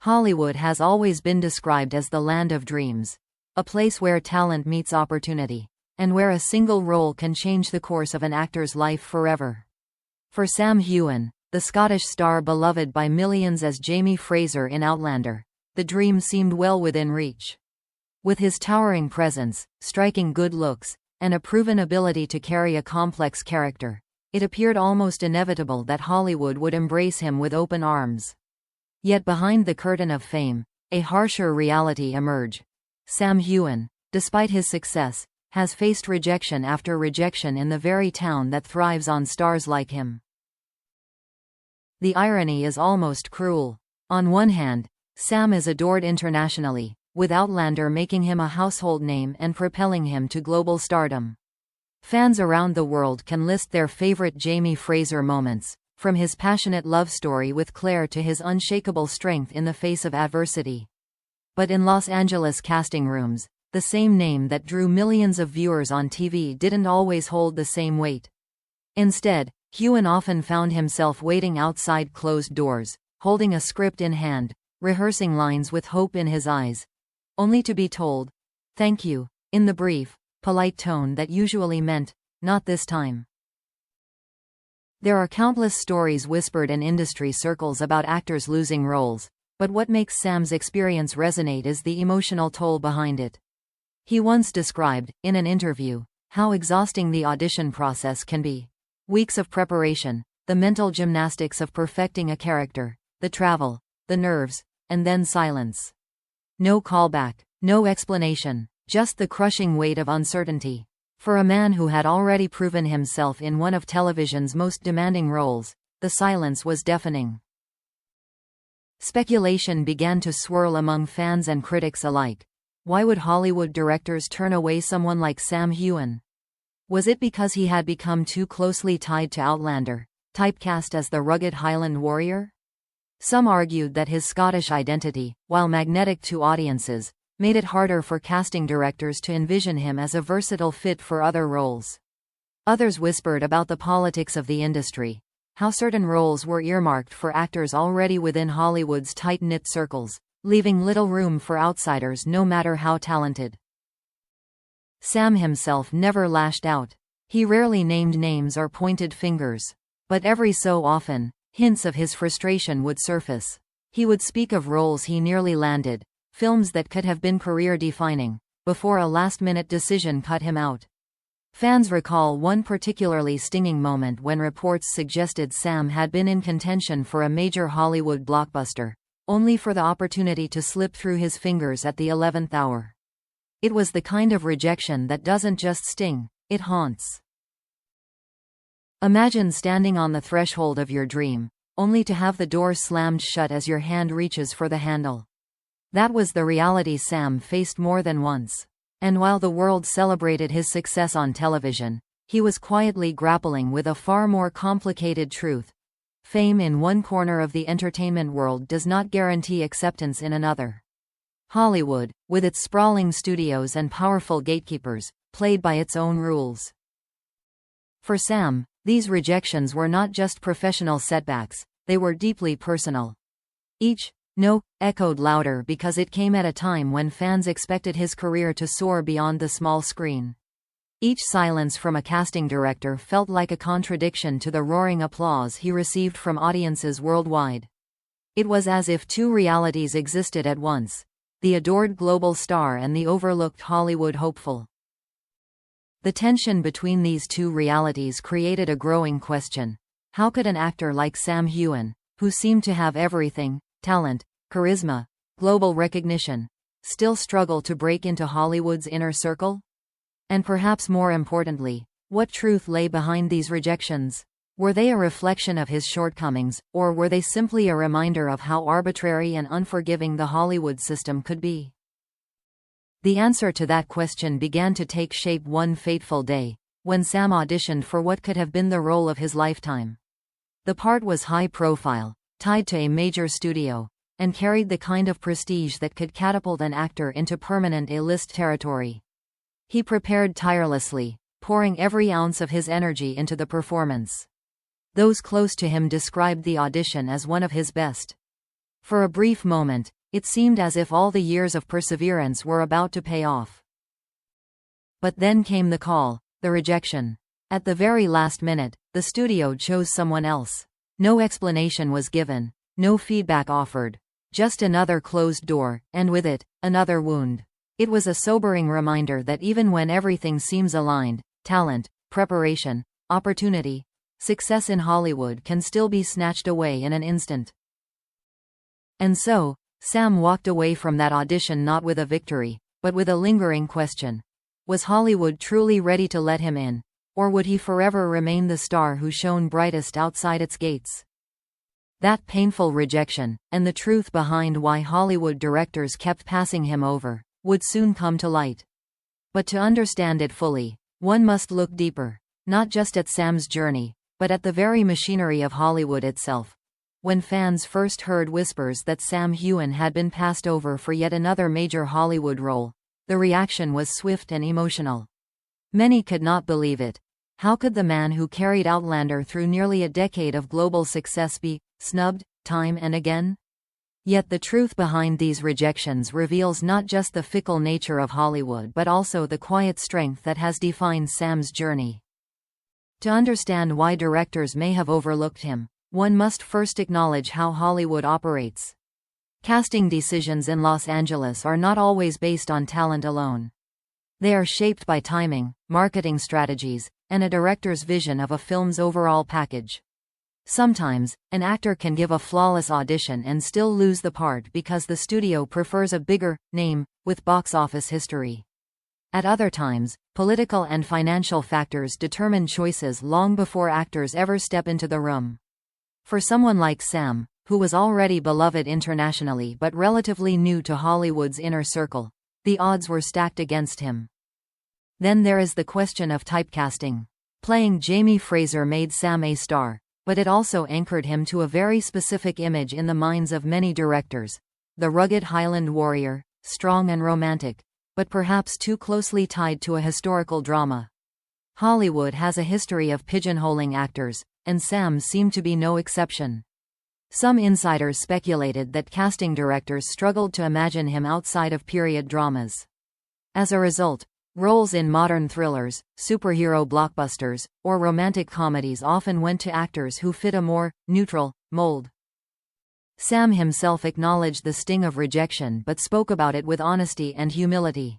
Hollywood has always been described as the land of dreams, a place where talent meets opportunity, and where a single role can change the course of an actor's life forever. For Sam Heughan, the Scottish star beloved by millions as Jamie Fraser in Outlander, the dream seemed well within reach. With his towering presence, striking good looks, and a proven ability to carry a complex character, it appeared almost inevitable that Hollywood would embrace him with open arms. Yet behind the curtain of fame, a harsher reality emerged. Sam Heughan, despite his success, has faced rejection after rejection in the very town that thrives on stars like him. The irony is almost cruel. On one hand, Sam is adored internationally, with Outlander making him a household name and propelling him to global stardom. Fans around the world can list their favorite Jamie Fraser moments, from his passionate love story with Claire to his unshakable strength in the face of adversity. But in Los Angeles casting rooms, the same name that drew millions of viewers on TV didn't always hold the same weight. Instead, Heughan often found himself waiting outside closed doors, holding a script in hand, rehearsing lines with hope in his eyes, only to be told, "Thank you," in the brief, polite tone that usually meant, "Not this time." There are countless stories whispered in industry circles about actors losing roles, but what makes Sam's experience resonate is the emotional toll behind it. He once described, in an interview, how exhausting the audition process can be. Weeks of preparation, the mental gymnastics of perfecting a character, the travel, the nerves, and then silence. No callback, no explanation, just the crushing weight of uncertainty. For a man who had already proven himself in one of television's most demanding roles, the silence was deafening. Speculation began to swirl among fans and critics alike. Why would Hollywood directors turn away someone like Sam Heughan? Was it because he had become too closely tied to Outlander, typecast as the rugged Highland warrior? Some argued that his Scottish identity, while magnetic to audiences, made it harder for casting directors to envision him as a versatile fit for other roles. Others whispered about the politics of the industry, how certain roles were earmarked for actors already within Hollywood's tight-knit circles, leaving little room for outsiders no matter how talented. Sam himself never lashed out. He rarely named names or pointed fingers. But every so often, hints of his frustration would surface. He would speak of roles he nearly landed, films that could have been career-defining, before a last-minute decision cut him out. Fans recall one particularly stinging moment when reports suggested Sam had been in contention for a major Hollywood blockbuster, only for the opportunity to slip through his fingers at the 11th hour. It was the kind of rejection that doesn't just sting, it haunts. Imagine standing on the threshold of your dream, only to have the door slammed shut as your hand reaches for the handle. That was the reality Sam faced more than once. And while the world celebrated his success on television, he was quietly grappling with a far more complicated truth. Fame in one corner of the entertainment world does not guarantee acceptance in another. Hollywood, with its sprawling studios and powerful gatekeepers, played by its own rules. For Sam, these rejections were not just professional setbacks, they were deeply personal. Each "no" echoed louder because it came at a time when fans expected his career to soar beyond the small screen. Each silence from a casting director felt like a contradiction to the roaring applause he received from audiences worldwide. It was as if two realities existed at once: the adored global star and the overlooked Hollywood hopeful. The tension between these two realities created a growing question. How could an actor like Sam Heughan, who seemed to have everything, talent, charisma, global recognition, still struggle to break into Hollywood's inner circle? And perhaps more importantly, what truth lay behind these rejections? Were they a reflection of his shortcomings, or were they simply a reminder of how arbitrary and unforgiving the Hollywood system could be? The answer to that question began to take shape one fateful day, when Sam auditioned for what could have been the role of his lifetime. The part was high profile, tied to a major studio, and carried the kind of prestige that could catapult an actor into permanent A-list territory. He prepared tirelessly, pouring every ounce of his energy into the performance. Those close to him described the audition as one of his best. For a brief moment, it seemed as if all the years of perseverance were about to pay off. But then came the call, the rejection. At the very last minute, the studio chose someone else. No explanation was given, no feedback offered. Just another closed door, and with it, another wound. It was a sobering reminder that even when everything seems aligned, talent, preparation, opportunity, success in Hollywood can still be snatched away in an instant. And so, Sam walked away from that audition not with a victory, but with a lingering question. Was Hollywood truly ready to let him in? Or would he forever remain the star who shone brightest outside its gates? That painful rejection, and the truth behind why Hollywood directors kept passing him over, would soon come to light. But to understand it fully, one must look deeper, not just at Sam's journey, but at the very machinery of Hollywood itself. When fans first heard whispers that Sam Heughan had been passed over for yet another major Hollywood role, the reaction was swift and emotional. Many could not believe it. How could the man who carried Outlander through nearly a decade of global success be snubbed time and again? Yet the truth behind these rejections reveals not just the fickle nature of Hollywood but also the quiet strength that has defined Sam's journey. To understand why directors may have overlooked him, one must first acknowledge how Hollywood operates. Casting decisions in Los Angeles are not always based on talent alone. They are shaped by timing, marketing strategies, and a director's vision of a film's overall package. Sometimes, an actor can give a flawless audition and still lose the part because the studio prefers a bigger name with box office history. At other times, political and financial factors determine choices long before actors ever step into the room. For someone like Sam, who was already beloved internationally but relatively new to Hollywood's inner circle, the odds were stacked against him. Then there is the question of typecasting. Playing Jamie Fraser made Sam a star, but it also anchored him to a very specific image in the minds of many directors: the rugged Highland warrior, strong and romantic, but perhaps too closely tied to a historical drama. Hollywood has a history of pigeonholing actors, and Sam seemed to be no exception. Some insiders speculated that casting directors struggled to imagine him outside of period dramas. As a result, roles in modern thrillers, superhero blockbusters, or romantic comedies often went to actors who fit a more neutral mold. Sam himself acknowledged the sting of rejection but spoke about it with honesty and humility.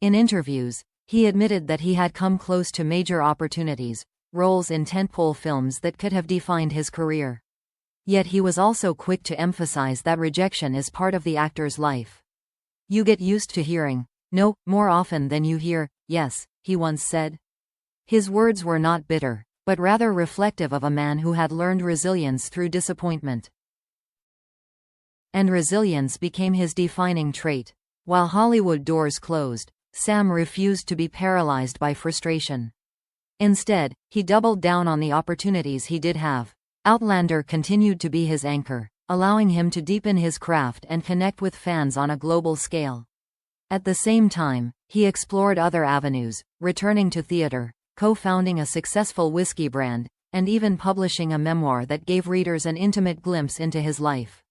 In interviews, he admitted that he had come close to major opportunities, roles in tentpole films that could have defined his career. Yet he was also quick to emphasize that rejection is part of the actor's life. "You get used to hearing no more often than you hear yes," he once said. His words were not bitter, but rather reflective of a man who had learned resilience through disappointment. And resilience became his defining trait. While Hollywood doors closed, Sam refused to be paralyzed by frustration. Instead, he doubled down on the opportunities he did have. Outlander continued to be his anchor, allowing him to deepen his craft and connect with fans on a global scale. At the same time, he explored other avenues, returning to theater, co-founding a successful whiskey brand, and even publishing a memoir that gave readers an intimate glimpse into his life.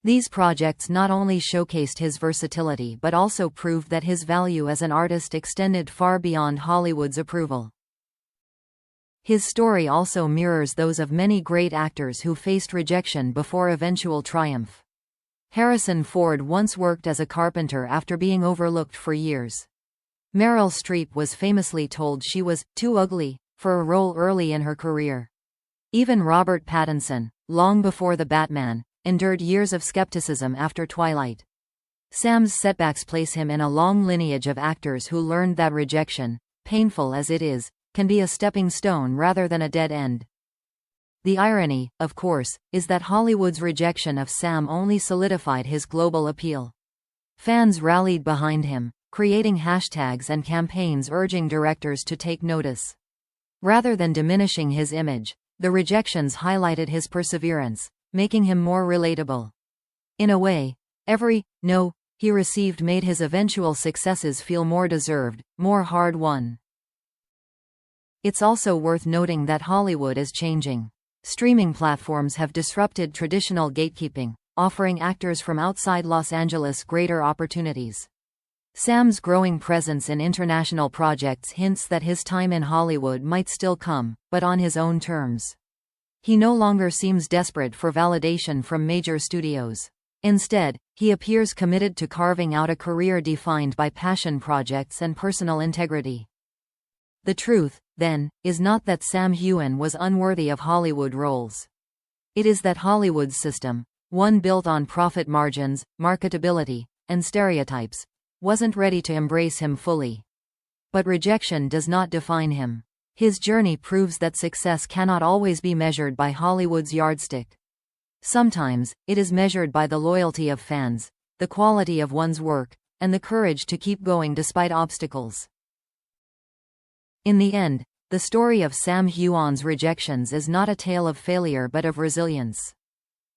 These projects not only showcased his versatility but also proved that his value as an artist extended far beyond Hollywood's approval. His story also mirrors those of many great actors who faced rejection before eventual triumph. Harrison Ford once worked as a carpenter after being overlooked for years. Meryl Streep was famously told she was too ugly for a role early in her career. Even Robert Pattinson, long before The Batman, endured years of skepticism after Twilight. Sam's setbacks place him in a long lineage of actors who learned that rejection, painful as it is, can be a stepping stone rather than a dead end. The irony, of course, is that Hollywood's rejection of Sam only solidified his global appeal. Fans rallied behind him, creating hashtags and campaigns urging directors to take notice. Rather than diminishing his image, the rejections highlighted his perseverance, making him more relatable. In a way, every no he received made his eventual successes feel more deserved, more hard-won. It's also worth noting that Hollywood is changing. Streaming platforms have disrupted traditional gatekeeping, offering actors from outside Los Angeles greater opportunities. Sam's growing presence in international projects hints that his time in Hollywood might still come, but on his own terms. He no longer seems desperate for validation from major studios. Instead, he appears committed to carving out a career defined by passion projects and personal integrity. The truth, then, is not that Sam Heughan was unworthy of Hollywood roles. It is that Hollywood's system, one built on profit margins, marketability, and stereotypes, wasn't ready to embrace him fully. But rejection does not define him. His journey proves that success cannot always be measured by Hollywood's yardstick. Sometimes, it is measured by the loyalty of fans, the quality of one's work, and the courage to keep going despite obstacles. In the end, the story of Sam Heughan's Rejections is not a tale of failure but of resilience.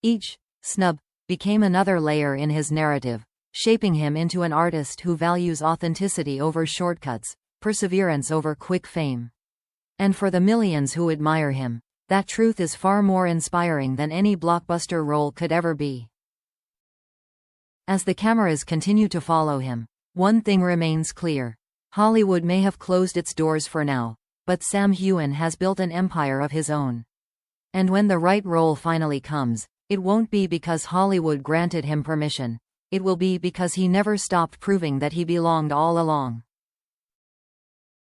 Each snub became another layer in his narrative, shaping him into an artist who values authenticity over shortcuts, perseverance over quick fame. And for the millions who admire him, that truth is far more inspiring than any blockbuster role could ever be. As the cameras continue to follow him, one thing remains clear. Hollywood may have closed its doors for now, but Sam Heughan has built an empire of his own. And when the right role finally comes, it won't be because Hollywood granted him permission. It will be because he never stopped proving that he belonged all along.